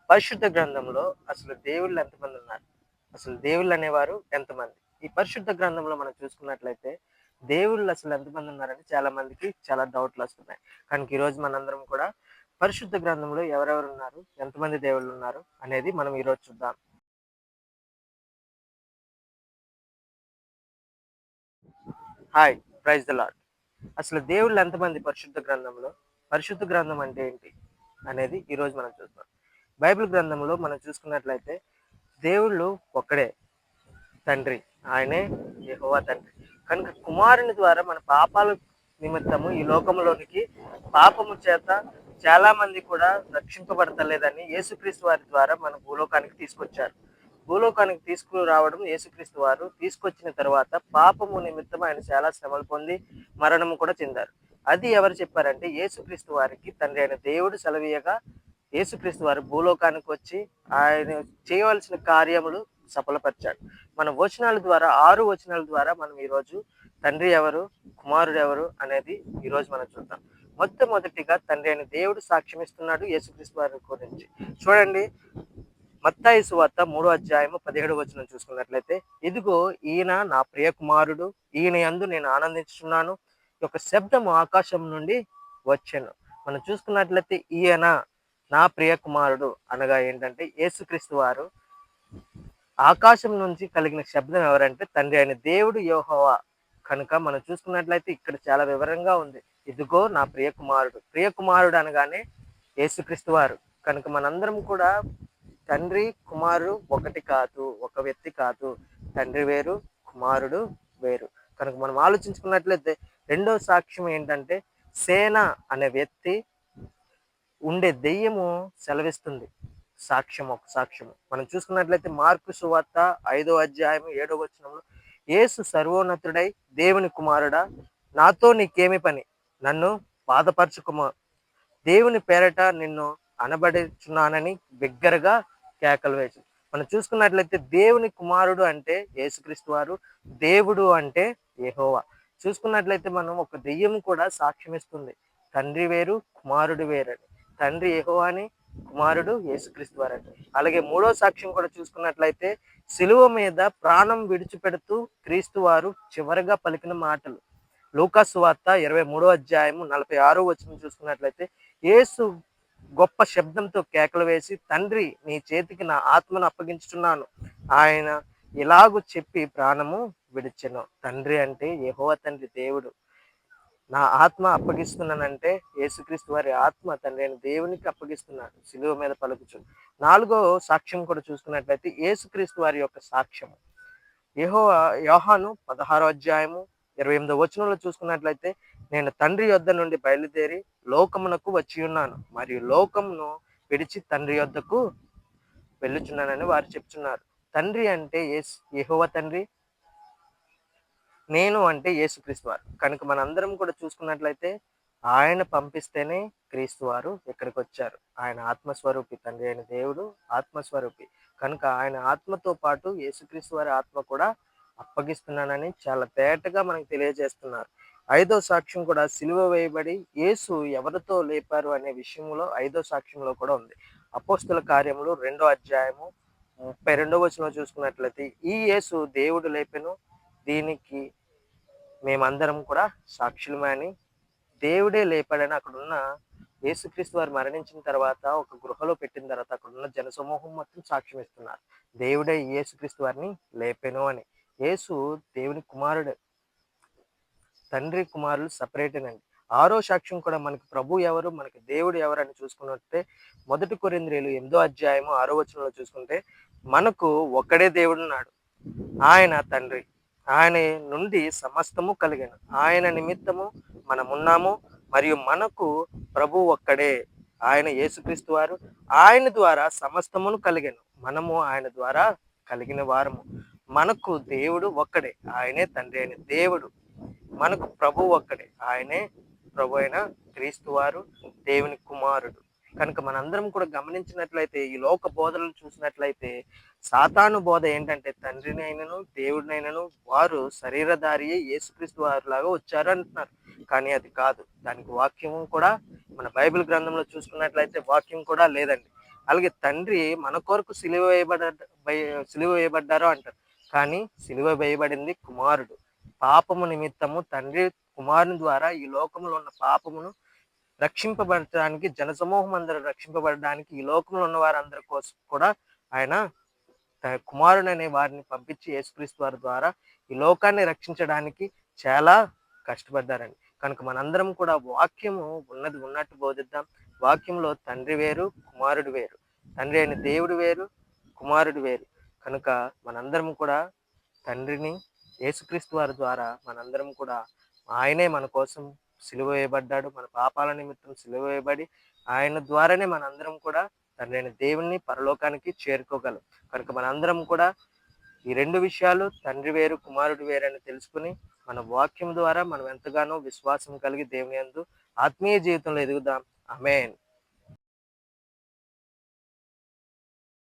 పరిశుద్ధ గ్రంథంలో అసలు దేవుళ్ళు ఎంతమంది ఉన్నారు? అసలు దేవుళ్ళు అనేవారు ఎంతమంది? ఈ పరిశుద్ధ గ్రంథంలో మనం చూసుకున్నట్లయితే దేవుళ్ళు అసలు ఎంతమంది ఉన్నారని చాలా మందికి చాలా డౌట్‌లొస్తున్నాయి. కనుక ఈరోజు మనందరం కూడా పరిశుద్ధ గ్రంథంలో ఎవరెవరు ఉన్నారు? ఎంతమంది దేవుళ్ళు ఉన్నారు? అనేది మనం ఈరోజు చూద్దాం. హాయ్! Praise the lord. అసలు దేవుళ్ళు ఎంతమంది పరిశుద్ధ గ్రంథంలో? పరిశుద్ధ గ్రంథం అంటే ఏంటి? అనేది ఈరోజు మనం చూద్దాం. బైబిల్ గ్రంథంలో మనం చూసుకున్నట్లయితే దేవుళ్ళు ఒక్కడే. తండ్రి. ఆయనే యెహోవా తండ్రి. కనుక కుమారుని ద్వారా మన పాపాల నిమిత్తము ఈ లోకంలోనికి పాపము చేత చాలా మంది కూడా రక్షింపబడతలేదని యేసుక్రీస్తు వారి ద్వారా మన భూలోకానికి తీసుకొచ్చారు. భూలోకానికి తీసుకురావడం యేసుక్రీస్తు వారు తీసుకొచ్చిన తర్వాత పాపము నిమిత్తం ఆయన చాలా శ్రమలు పొంది మరణము కూడా చెందారు. అది ఎవరు చెప్పారంటే యేసుక్రీస్తు వారికి తండ్రి అయిన దేవుడు సెలవీయగా యేసుక్రీస్తు వారు భూలోకానికి వచ్చి ఆయన చేయవలసిన కార్యములు సఫలపరిచాడు. మన వచనాల ద్వారా 6 వచనాల ద్వారా మనం ఈరోజు తండ్రి ఎవరు, కుమారుడు ఎవరు అనేది ఈరోజు మనం చూద్దాం. మొట్టమొదటిగా తండ్రి అయిన దేవుడు సాక్ష్యం ఇస్తున్నాడు యేసుక్రీస్తు వారి గురించి. చూడండి మత్తయి సువార్త 3 అధ్యాయము 17 వచనం చూసుకున్నట్లయితే, ఇదిగో ఈయన నా ప్రియ కుమారుడు, ఈయన యందు నేను ఆనందించుచున్నాను. ఈ యొక్క శబ్దము ఆకాశం నుండి వచ్చెను. మనం చూసుకున్నట్లయితే ఈయన నా ప్రియ కుమారుడు అనగా ఏంటంటే యేసుక్రీస్తు వారు ఆకాశం నుంచి కలిగిన శబ్దం ఎవరంటే తండ్రి అయిన దేవుడు యెహోవా. కనుక మనం చూసుకున్నట్లయితే ఇక్కడ చాలా వివరంగా ఉంది. ఇదిగో నా ప్రియ కుమారుడు. ప్రియ కుమారుడు అనగానే యేసుక్రీస్తు వారు. కనుక మనందరం కూడా తండ్రి, కుమారుడు ఒకటి కాదు. ఒక వ్యక్తి కాదు. తండ్రి వేరు, కుమారుడు వేరు. కనుక మనం ఆలోచించుకున్నట్లయితే రెండో సాక్ష్యం ఏంటంటే సేన అనే వ్యక్తి ఉండే దెయ్యము సెలవిస్తుంది. ఒక సాక్ష్యము. మనం చూసుకున్నట్లయితే మార్కు సువార్త 5 అధ్యాయము 7 వచనంలో యేసు సర్వోన్నతుడై దేవుని కుమారుడా నాతో నీకేమి పని? నన్ను బాధపరచుకుమా. దేవుని పేరట నిన్ను అనబడుచున్నానని బిగ్గరగా కేకలు వేసి మనం చూసుకున్నట్లయితే దేవుని కుమారుడు అంటే యేసుక్రీస్తు వారు, దేవుడు అంటే యెహోవా. చూసుకున్నట్లయితే మనం ఒక దెయ్యం కూడా సాక్ష్యమిస్తుంది. తండ్రి వేరు, కుమారుడు వేరని. తండ్రి యెహోవాని, కుమారుడు యేసుక్రీస్తు వారని. అలాగే మూడో సాక్ష్యం కూడా చూసుకున్నట్లయితే సిలువ మీద ప్రాణం విడిచిపెడుతూ క్రీస్తు వారు చివరగా పలికిన మాటలు. లూకా సువార్త 23 అధ్యాయము 46 వచనం చూసుకున్నట్లయితే యేసు గొప్ప శబ్దంతో కేకలు వేసి తండ్రి నీ చేతికి నా ఆత్మను అప్పగించుచున్నాను. ఆయన ఇలాగు చెప్పి ప్రాణము విడిచెను. తండ్రి అంటే యెహోవా తండ్రి దేవుడు. నా ఆత్మ అప్పగిస్తున్నానంటే యేసుక్రీస్తు వారి ఆత్మ తండ్రి అయిన దేవునికి అప్పగిస్తున్నాడు సిలువ మీద పలుకుచు. నాలుగో సాక్ష్యం కూడా చూసుకున్నట్లయితే యేసుక్రీస్తు వారి యొక్క సాక్ష్యం. యెహోవా యోహాను 16 అధ్యాయము 28 వచనంలో చూసుకున్నట్లయితే నేను తండ్రి యొద్ద నుండి బయలుదేరి లోకమునకు వచ్చి ఉన్నాను మరియు లోకమును విడిచి తండ్రి యొద్దకు వెళ్ళుచున్నానని వారు చెప్తున్నారు. తండ్రి అంటే యెహోవా తండ్రి, నేను అంటే యేసుక్రీస్తు వారు. కనుక మనందరం కూడా చూసుకున్నట్లయితే ఆయన పంపిస్తేనే క్రీస్తు వారు ఇక్కడికి వచ్చారు. ఆయన ఆత్మస్వరూపి. తండ్రి అయిన దేవుడు ఆత్మస్వరూపి. కనుక ఆయన ఆత్మతో పాటు యేసుక్రీస్తు వారి ఆత్మ కూడా అప్పగిస్తున్నానని చాలా తేటగా మనకు తెలియజేస్తున్నారు. ఐదో సాక్ష్యం కూడా సిలువ వేయబడి యేసు ఎవరితో లేపారు అనే విషయంలో ఐదో సాక్ష్యంలో కూడా ఉంది. అపోస్తుల కార్యములు 2 అధ్యాయము 32 వచనం చూసుకున్నట్లయితే ఈ యేసు దేవుడు లేపెను, దీనికి మేమందరం కూడా సాక్షులమే అని దేవుడే లేపాడని అక్కడున్న యేసుక్రీస్తు వారు మరణించిన తర్వాత ఒక గృహలో పెట్టిన తర్వాత అక్కడున్న జనసమూహం మొత్తం సాక్ష్యం ఇస్తున్నారు. దేవుడే యేసుక్రీస్తు వారిని లేపెను అని. యేసు దేవుని కుమారుడు. తండ్రి కుమారులు సపరేటేనండి. ఆరో సాక్ష్యం కూడా మనకి ప్రభు ఎవరు, మనకి దేవుడు ఎవరు అని చూసుకున్నట్టే 1 కొరింథీయులు 8 అధ్యాయము 6 వచనంలో చూసుకుంటే మనకు ఒక్కడే దేవుడున్నాడు. ఆయన తండ్రి. ఆయన నుండి సమస్తము కలిగెను. ఆయన నిమిత్తము మనమున్నాము మరియు మనకు ప్రభు ఒక్కడే. ఆయన యేసుక్రీస్తు వారు. ఆయన ద్వారా సమస్తమును కలిగెను. మనము ఆయన ద్వారా కలిగిన వారము. మనకు దేవుడు ఒక్కడే. ఆయనే తండ్రి అయిన దేవుడు. మనకు ప్రభు ఒక్కడే. ఆయనే ప్రభు అయిన క్రీస్తు వారు, దేవుని కుమారుడు. కనుక మనందరం కూడా గమనించినట్లయితే ఈ లోక బోధనలు చూసినట్లయితే సాతాను బోధ ఏంటంటే తండ్రినైనను దేవుడినైనను వారు శరీరధారి యేసుక్రీస్తు వారిలాగా వచ్చారు అంటున్నారు. కానీ అది కాదు. దానికి వాక్యం కూడా మన బైబిల్ గ్రంథంలో చూసుకున్నట్లయితే వాక్యం కూడా లేదండి. అలాగే తండ్రి మన కొరకు సిలువ వేయబడ్డారు అంటారు. కానీ సిలువ వేయబడింది కుమారుడు. పాపము నిమిత్తము తండ్రి కుమారుని ద్వారా ఈ లోకంలో ఉన్న పాపమును రక్షింపబడటానికి, జనసమూహం అందరూ రక్షింపబడడానికి, ఈ లోకంలో ఉన్న వారందరి కోసం కూడా ఆయన కుమారుడనే వారిని పంపించి యేసుక్రీస్తు వారి ద్వారా ఈ లోకాన్ని రక్షించడానికి చాలా కష్టపడ్డారండి. కనుక మనందరం కూడా వాక్యము ఉన్నది ఉన్నట్టు బోధిద్దాం. వాక్యంలో తండ్రి వేరు, కుమారుడు వేరు. తండ్రి అయిన దేవుడు వేరు, కుమారుడు వేరు. కనుక మనందరం కూడా తండ్రిని యేసుక్రీస్తు వారి ద్వారా మనందరం కూడా ఆయనే మన కోసం సిలువ వేయబడ్డాడు. మన పాపాల నిమిత్తం సిలువ వేయబడి ఆయన ద్వారానే మనందరం కూడా తండ్రి అయిన దేవుణ్ణి పరలోకానికి చేరుకోగలం. కనుక మనందరం కూడా ఈ 2 విషయాలు తండ్రి వేరు, కుమారుడు వేరు అని తెలుసుకుని మన వాక్యం ద్వారా మనం ఎంతగానో విశ్వాసం కలిగి దేవుని యందు ఆత్మీయ జీవితంలో ఎదుగుదాం. ఆమేన్.